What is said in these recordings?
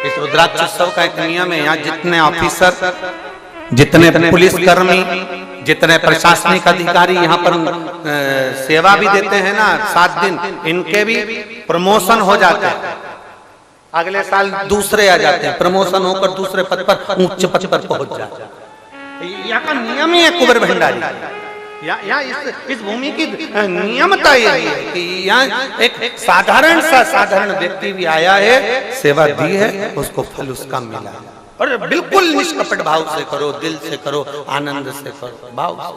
इस रुद्राक्षोत्सव का एक नियम है, यहाँ जितने ऑफिसर, जितने पुलिस कर्मी, जितने प्रशासनिक अधिकारी यहाँ पर सेवा भी देते हैं ना 7 दिन, इनके भी प्रमोशन हो जाते हैं। अगले साल दूसरे आ जाते हैं, प्रमोशन होकर दूसरे पद पर, उच्च पद पर पहुंच जाते हैं। यहाँ का नियम ही है कुंवर भंडारी। यहाँ इस भूमि की नियमता ये है कि यहाँ एक साधारण व्यक्ति भी आया है, सेवा दी है, उसको फल उसका मिला। और बिल्कुल निष्कपट भाव से करो, दिल से करो, आनंद से करो, भाव से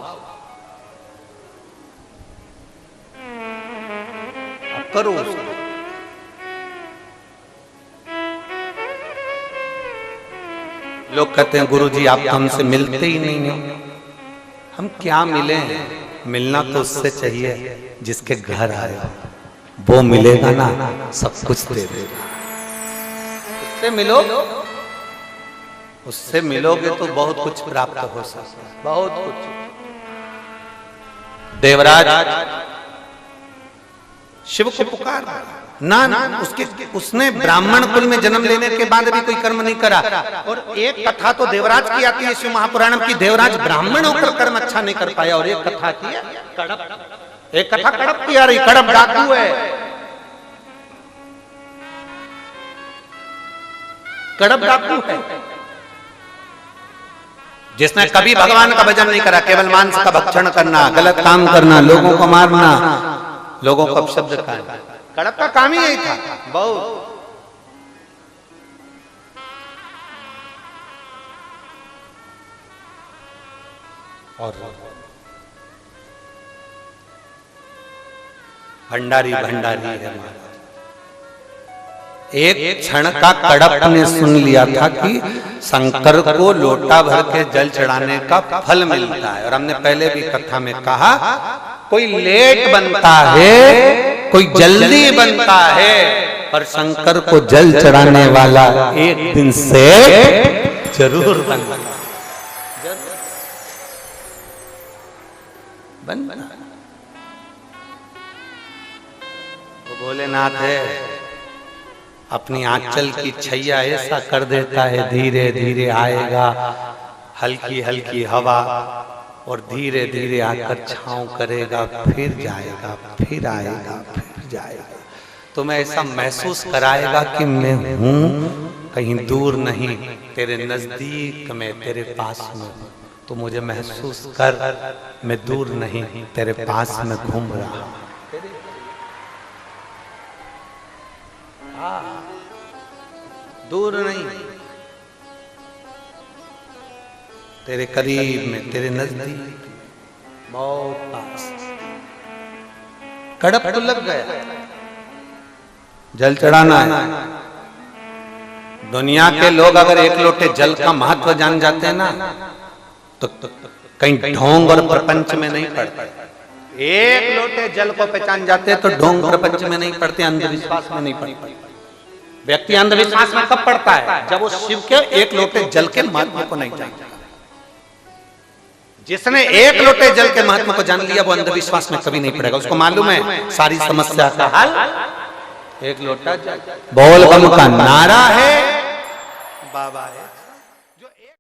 करो उसको। लोग कहते हैं गुरुजी आप तो हमसे मिलते ही नहीं हो। हम क्या मिले? मिलना तो उससे चाहिए जिसके घर आए हो, वो मिलेगा ना सब कुछ दे देगा। उससे मिलो, उससे मिलोगे तो बहुत कुछ प्राप्त हो सकता है, बहुत कुछ। देवराज शिव को पुकार ना उसने ब्राह्मण कुल में जन्म लेने के बाद भी कोई कर्म नहीं करा। और एक कथा तो देवराज की आती है शिव महापुराण की, देवराज ब्राह्मण होकर कर्म अच्छा नहीं कर पाया। और एक कथा की है कड़प, एक कथा कड़प की आ रही, कड़प डाकू है, कड़प डाकू है, जिसने कभी भगवान का भजन नहीं करा, केवल मांस का भक्षण करना, गलत काम करना, लोगों को मारना, लोगों को अपशब्द कहना। कड़प का काम ही यही था बहुत। और भंडारी भंडारी है। एक क्षण का कड़प ने सुन लिया था कि शंकर को लोटा भर के जल चढ़ाने का फल मिलता है। और हमने पहले भी कथा में कहा, कोई लेट बनता है, कोई जल्दी बनता है, पर शंकर को जल चढ़ाने वाला एक दिन से जरूर बनता है, बनता। वो भोलेनाथ है, अपनी आंचल की छैया ऐसा कर देता है, धीरे धीरे आएगा, हल्की हल्की हवा, और धीरे धीरे आकर छांव करेगा, फिर जाएगा, फिर आएगा, फिर जाएगा। तुम्हें ऐसा महसूस कराएगा कि मैं हूं, कहीं दूर नहीं, तेरे नजदीक में, तेरे पास में। तो मुझे महसूस कर, मैं दूर नहीं, तेरे पास में घूम रहा हूं। दूर नहीं, तेरे करीब में, तेरे नजदीक, बहुत पास। कड़प तो लग गया, जल चढ़ाना है। दुनिया के लोग अगर एक लोटे जल का महत्व जान जाते हैं ना, तो कहीं ढोंग और प्रपंच में नहीं पड़ते। एक लोटे जल को पहचान जाते हैं तो ढोंग प्रपंच में नहीं पड़ते, अंधविश्वास में नहीं पड़ते। व्यक्ति अंधविश्वास में कब पड़ता है? जब वो शिव के एक लोटे जल के महत्व को नहीं जानता। जिसने एक लोटे जल के महत्व को जान लिया, वो अंधविश्वास में कभी नहीं पड़ेगा। उसको मालूम है सारी समस्या का हल एक लोटा जल। बोल बम का नारा है, बाबा है।